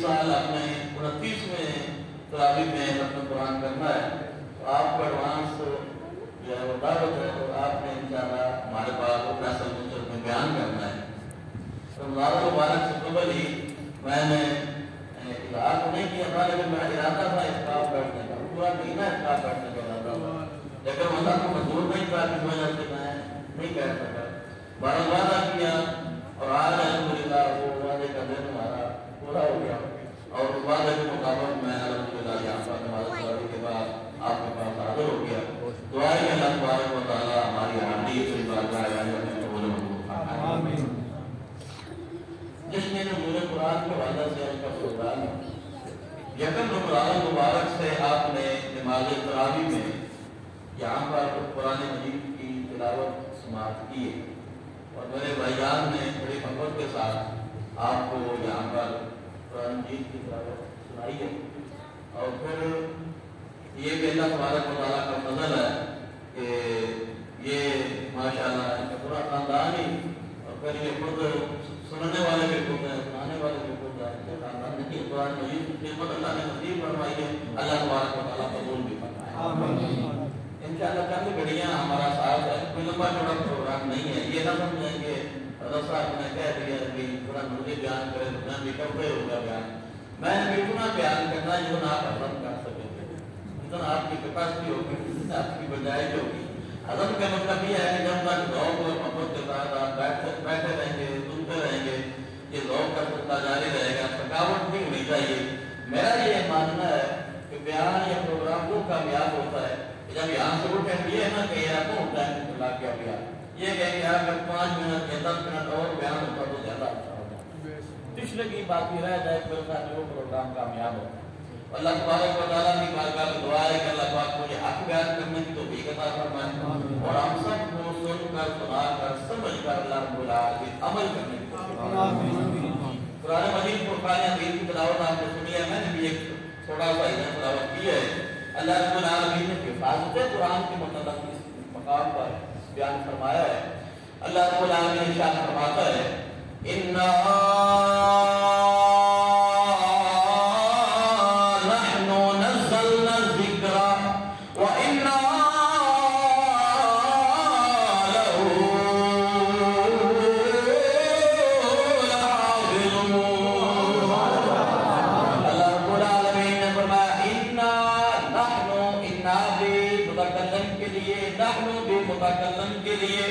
سال اپنے 29ویں تراویح میں ختم قرآن کرنا ہے، تو آپ کو ایڈوانس جو ہے وہ دعوت ہے، تو آپ نے انشاءاللہ ہمارے پاس وہ فیصل مسجد میں بیان کرنا ہے۔ رمضان المبارک سے قبل ہی میں نے اظہار تو نہیں کیا تھا، لیکن میرا ارادہ تھا اعتکاف بیٹھنے کا، پورا مہینہ اعتکاف بیٹھنے کا ارادہ تھا، لیکن اللہ کو منظور نہیں تھا، اس وجہ سے میں نہیں بیٹھ سکا۔ بارہ وعدہ کیا اور آج الحمدللہ وہ وعدے کا دن ہمارا پورا ہو گیا، اور اس وعدے کے مطابق میں الحمدللہ یہاں پر نماز پڑھنے کے بعد آپ کے پاس حاضر ہو گیا۔ دعا ہے کہ اللہ تبارک و تعالیٰ ہماری حاضری سے بارگاہ میں قبول منظور فرمائے۔ آمین۔ جس نے نزول قرآن کے حوالے سے ان کا پروگرام یکم رمضان مبارک سے آپ نے نماز تراویح میں یہاں پر قرآن مجید کی تلاوت سماعت کی ہے، اور میرے بھائیان نے بڑی محبت کے ساتھ آپ کو یہاں پر قرآن مجید کی تلاوت سنائی ہے، اور پھر یہ بھی اللہ تبارک و تعالیٰ کا فضل ہے کہ یہ ماشاءاللہ ان کا پورا خاندان ہی، اور پھر یہ خود سننے والے بھی خود ہیں، سنانے والے بھی خود ہیں، ان کے خاندان نے قرآن مجید کی خدمت اللہ نے نصیب فرمائی ہے، اللہ تبارک و تعالیٰ قبول بھی فرمائے۔ انشاءاللہ چند گھڑیاں ہمارا ساتھ ہے، کوئی لمبا چوڑا پروگرام نہیں ہے، یہ نہ سمجھیں کہ حضرت صاحب نے کہہ دیا کہ قرآن مجید بیان کرے تو میں بھی کرتے ہوگا بیان، میں نے اتنا بیان کرنا جتنا آپ حضرت کر سکیں گے، جتنا آپ کی کیپیسٹی ہوگی، جتنا آپ کی بجائش ہوگی۔ حضرت کا مطلب یہ ہے کہ جب تک ذوق اور محبت کے ساتھ آپ بیٹھے رہیں گے، سنتے رہیں گے، یہ ذوق کا سلسلہ جاری رہے گا، تھکاوٹ نہیں ہونی چاہیے۔ میرا یہ ماننا ہے کہ بیان یا پروگرام وہ کامیاب ہوتا ہے جب یہاں سے اٹھیں یہ نہ کہ یار کون ٹائم چلا گیا بیان، یہ کہ یار اگر 5 منٹ یا 10 منٹ اور بیان ہوتا تو زیادہ اچھا ہوتا، پچھلے کی باقی رہ جائے پھر جو پروگرام کامیاب ہوتا ہے۔ اللہ تبارک و تعالیٰ کی بارگاہ میں دعا ہے کہ اللہ پاک مجھے حق بیان کرنے کی توفیق عطا فرمائے، اور ہم سب کو سن کر سنا کر سمجھ کر اللہ رب العالمین عمل کرنے کی توفیق عطا۔ قرآن مجید فرقان حمید کی تلاوت آپ نے سنی ہے، میں نے بھی ایک تھوڑا سا ادھر تلاوت کی ہے۔ اللہ رب العالمین نے حفاظت قرآن کے متعلق اس مقام پر بیان فرمایا ہے۔ اللہ رب العالمین ارشاد فرماتا ہے اِنَّا متکلم کے لیے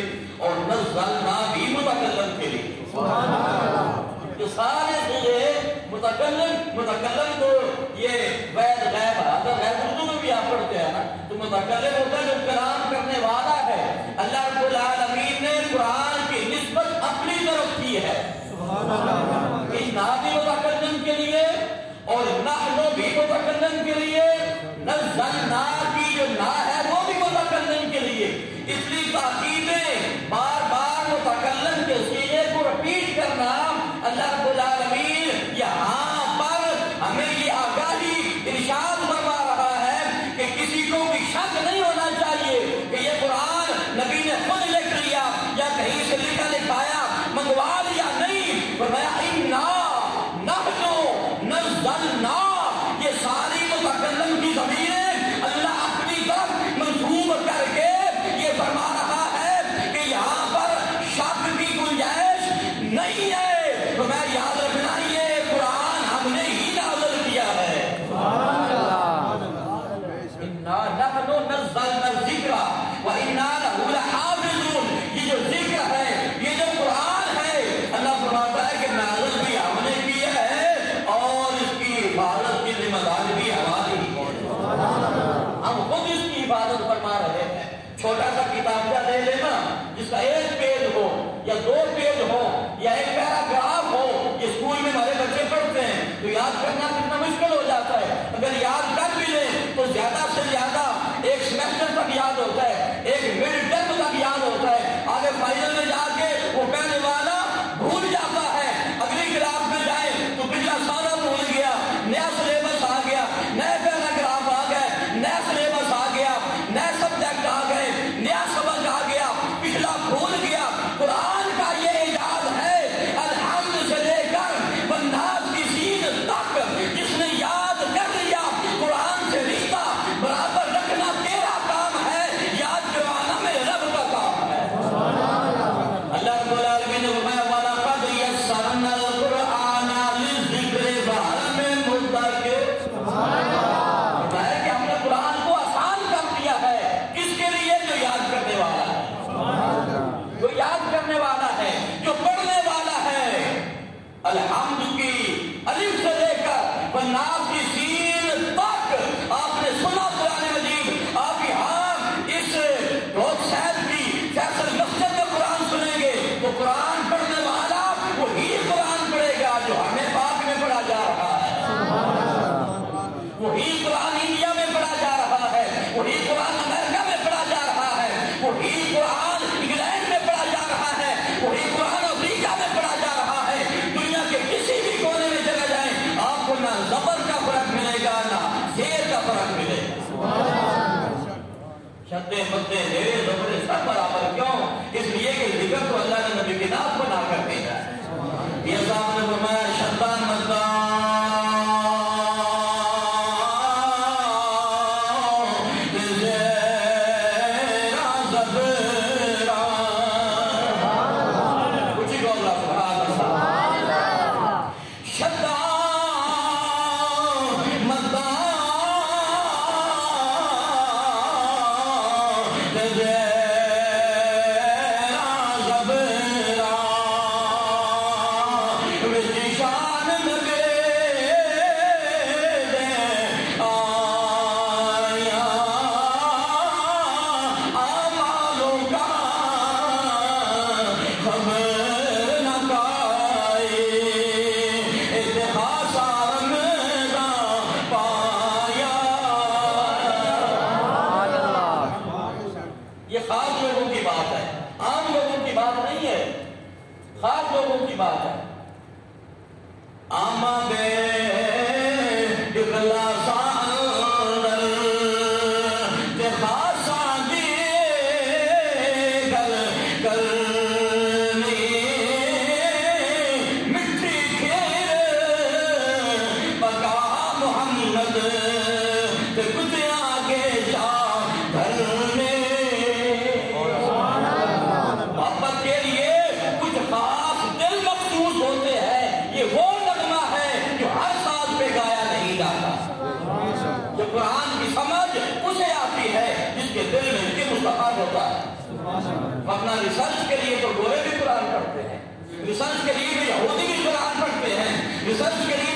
اور نزلنا بھی متکلم کے لیے، یہ سارے صیغے متکلم تو یہ وید غیب حاضر غیب اردو میں بھی آپ پڑھتے ہیں نا، تو متکلم ہوتا ہے جو کلام کرنے والا ہے۔ اللہ رب العالمین نے قرآن کی نسبت اپنی طرف کی ہے، اِنَّا بھی متکلم کے لیے اور نحن بھی متکلم کے لیے، نزلنا کی جو نا ہے وہ بھی متکلم کے لیے، اس لیے تاکید بار بار متکلم کے صیغے کو رپیٹ کرنا۔ اللہ رب العالمین یہاں پر ہمیں یہ آگاہی ارشاد فرما رہا ہے کہ کسی کو بھی شک نہیں ہونا چاہیے کہ یہ قرآن نبی نے خود لکھ لیا یا کہیں سے لکھا لکھایا منگوا لیا، نہیں، فرمایا اِنَّا نَحْنُ نَزَّلْنَا، یہ ساری متکلم کی ضمیریں اللہ اپنی طرف منسوب کر کے یہ فرما رہا ہے کہ یہاں پر شک کی گنجائش نہیں ہے۔ تو میں یاد رکھنا یہ قرآن ہم نے ہی نازل کیا ہے۔ اِنَّا نَحْنُ نَزَّلْنَا الذِّكْرَ وَإِنَّا لَهُ لَحَافِظُونَ، یہ جو ذکر ہے، یہ جو قرآن ہے، اللہ فرماتا ہے کہ نازل بھی ہم نے کیا ہے اور اس کی حفاظت کی ذمہ داری بھی ہماری ہے، ہم خود اس کی حفاظت فرما رہے ہیں۔ چھوٹا سا کتابچہ لے لینا جس کا 1 پیج ہو یا 2 پیج ہو یا 1 پیراگراف ہو، یہ اسکول میں ہمارے بچے پڑھتے ہیں تو یاد کرنا کتنا مشکل ہو جاتا ہے، اگر یاد کر بھی لیں تو زیادہ سے زیادہ 1 سیمسٹر تک یاد ہوتا ہے، 1 مڈ ٹرم تک یاد ہوتا ہے، آگے فائنل میں جا کے وہ پہلے والا بھول جاتا ہے، اگلی کلاس میں جائے تو پچھلا سارا بھول گیا، نیا سلیبس آ گیا، نئے پیراگراف آ گئے، نیا سلیبس آ گیا، نئے سبجیکٹ آ گئے، نیا سبق آ گیا، پچھلا بھول گیا۔ قرآن کا یہ اعجاز ہے الحمد سے لے کر والناس کی سین تک رتبے مدے نیرے نبرے سب برابر کیوں؟ اس لیے کہ ذکر تو اللہ نے نبی کی نام بنا کر بھیجا ہے۔ یہ صاحب نے فرمایا شدان مدان اپنا ریسرچ کے لیے تو گورے بھی قرآن پڑھتے ہیں، ریسرچ کے لیے بھی یہودی بھی قرآن پڑھتے ہیں، ریسرچ کے لیے